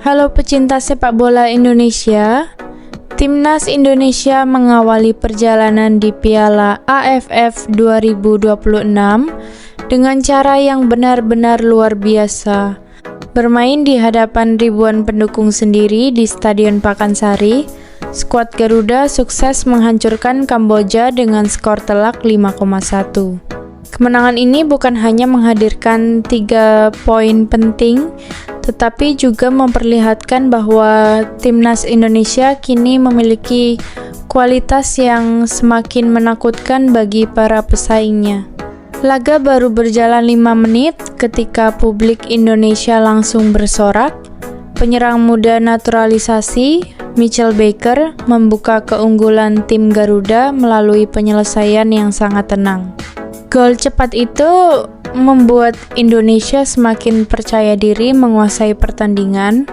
Halo pecinta sepak bola Indonesia, Timnas Indonesia mengawali perjalanan di Piala AFF 2026 dengan cara yang benar-benar luar biasa. Bermain di hadapan ribuan pendukung sendiri di Stadion Pakansari, skuad Garuda sukses menghancurkan Kamboja dengan skor telak 5,1. Kemenangan ini bukan hanya menghadirkan 3 poin penting, tetapi juga memperlihatkan bahwa Timnas Indonesia kini memiliki kualitas yang semakin menakutkan bagi para pesaingnya. Laga baru berjalan 5 menit ketika publik Indonesia langsung bersorak. Penyerang muda naturalisasi Mitchell Baker membuka keunggulan tim Garuda melalui penyelesaian yang sangat tenang. Gol cepat itu membuat Indonesia semakin percaya diri menguasai pertandingan.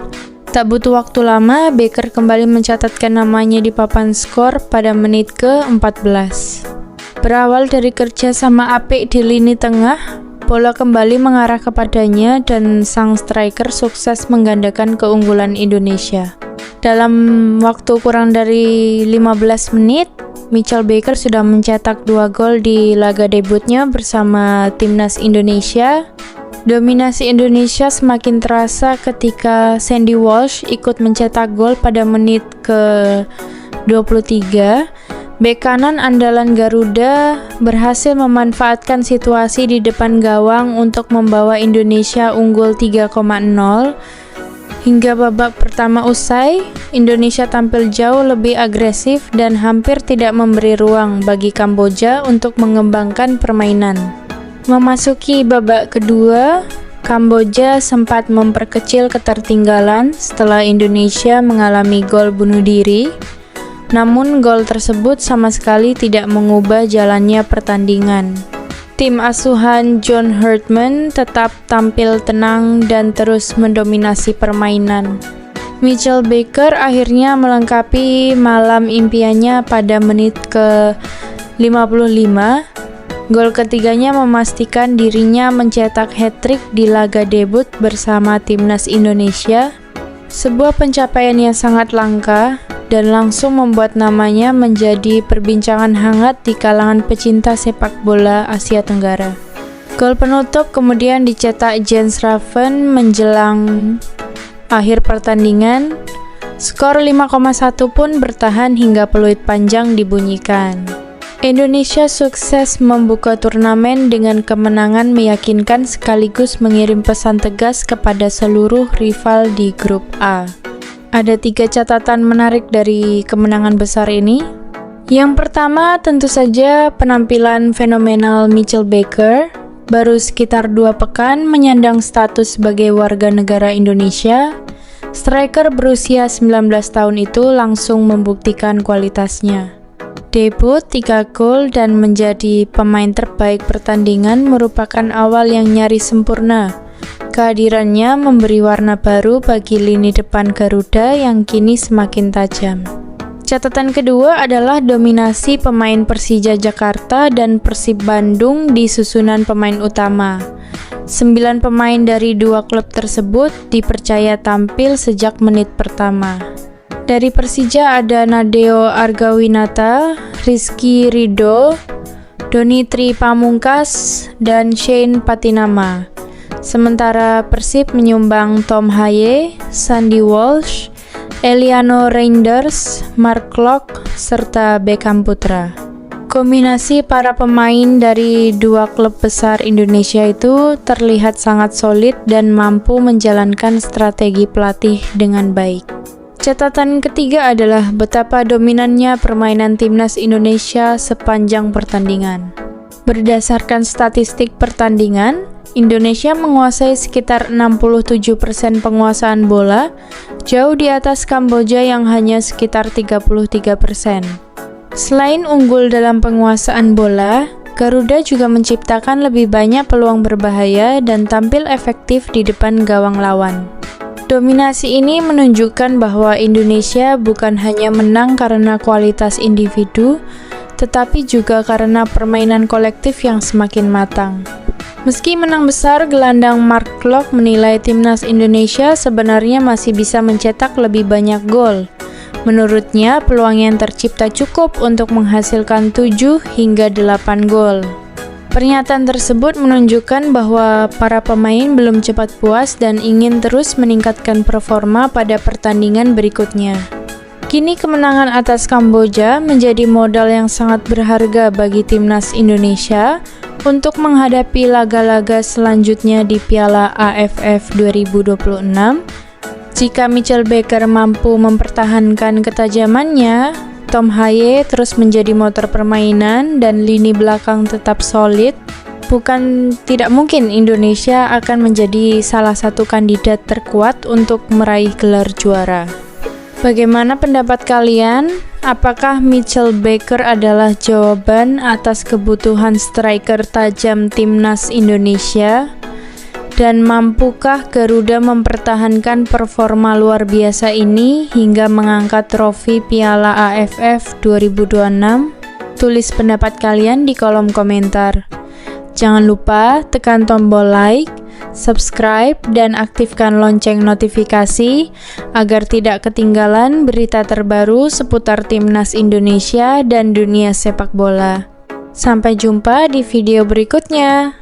Tak butuh waktu lama, Baker kembali mencatatkan namanya di papan skor pada menit ke-14. Berawal dari kerja sama apik di lini tengah, bola kembali mengarah kepadanya dan sang striker sukses menggandakan keunggulan Indonesia. Dalam waktu kurang dari 15 menit, Mitchell Baker sudah mencetak 2 gol di laga debutnya bersama Timnas Indonesia. Dominasi Indonesia semakin terasa ketika Sandy Walsh ikut mencetak gol pada menit ke-23. Bek kanan andalan Garuda berhasil memanfaatkan situasi di depan gawang untuk membawa Indonesia unggul 3,0. Hingga babak pertama usai, Indonesia tampil jauh lebih agresif dan hampir tidak memberi ruang bagi Kamboja untuk mengembangkan permainan. Memasuki babak kedua, Kamboja sempat memperkecil ketertinggalan setelah Indonesia mengalami gol bunuh diri. Namun gol tersebut sama sekali tidak mengubah jalannya pertandingan. Tim asuhan John Herdman tetap tampil tenang dan terus mendominasi permainan. Mitchell Baker akhirnya melengkapi malam impiannya pada menit ke-55. Gol ketiganya memastikan dirinya mencetak hat-trick di laga debut bersama Timnas Indonesia, sebuah pencapaian yang sangat langka dan langsung membuat namanya menjadi perbincangan hangat di kalangan pecinta sepak bola Asia Tenggara. Gol penutup kemudian dicetak Jens Raven menjelang akhir pertandingan. Skor 5,1 pun bertahan hingga peluit panjang dibunyikan. Indonesia sukses membuka turnamen dengan kemenangan meyakinkan sekaligus mengirim pesan tegas kepada seluruh rival di grup A. Ada 3 catatan menarik dari kemenangan besar ini. Yang pertama tentu saja penampilan fenomenal Mitchell Baker. Baru sekitar 2 pekan menyandang status sebagai warga negara Indonesia, striker berusia 19 tahun itu langsung membuktikan kualitasnya. Debut 3 gol dan menjadi pemain terbaik pertandingan merupakan awal yang nyaris sempurna. Kehadirannya memberi warna baru bagi lini depan Garuda yang kini semakin tajam. Catatan kedua adalah dominasi pemain Persija Jakarta dan Persib Bandung di susunan pemain utama. 9 pemain dari 2 klub tersebut dipercaya tampil sejak menit pertama. Dari Persija ada Nadeo Argawinata, Rizky Ridho, Donitri Pamungkas, dan Shane Patinama. Sementara Persib menyumbang Tom Haye, Sandy Walsh, Eliano Reinders, Mark Klok, serta Beckham Putra. Kombinasi para pemain dari 2 klub besar Indonesia itu terlihat sangat solid dan mampu menjalankan strategi pelatih dengan baik. Catatan ketiga adalah betapa dominannya permainan Timnas Indonesia sepanjang pertandingan. Berdasarkan statistik pertandingan, Indonesia menguasai sekitar 67% penguasaan bola, jauh di atas Kamboja yang hanya sekitar 33%. Selain unggul dalam penguasaan bola, Garuda juga menciptakan lebih banyak peluang berbahaya dan tampil efektif di depan gawang lawan. Dominasi ini menunjukkan bahwa Indonesia bukan hanya menang karena kualitas individu, tetapi juga karena permainan kolektif yang semakin matang. Meski menang besar, gelandang Mark Klok menilai timnas Indonesia sebenarnya masih bisa mencetak lebih banyak gol. Menurutnya, peluang yang tercipta cukup untuk menghasilkan 7 hingga 8 gol. Pernyataan tersebut menunjukkan bahwa para pemain belum cepat puas dan ingin terus meningkatkan performa pada pertandingan berikutnya. Kini kemenangan atas Kamboja menjadi modal yang sangat berharga bagi timnas Indonesia untuk menghadapi laga-laga selanjutnya di Piala AFF 2026. Jika Mitchell Baker mampu mempertahankan ketajamannya, Tom Haye terus menjadi motor permainan dan lini belakang tetap solid, bukan tidak mungkin Indonesia akan menjadi salah satu kandidat terkuat untuk meraih gelar juara. Bagaimana pendapat kalian? Apakah Mitchell Baker adalah jawaban atas kebutuhan striker tajam timnas Indonesia? Dan mampukah Garuda mempertahankan performa luar biasa ini hingga mengangkat trofi Piala AFF 2026? Tulis pendapat kalian di kolom komentar. Jangan lupa tekan tombol like, subscribe, dan aktifkan lonceng notifikasi agar tidak ketinggalan berita terbaru seputar timnas Indonesia dan dunia sepak bola. Sampai jumpa di video berikutnya.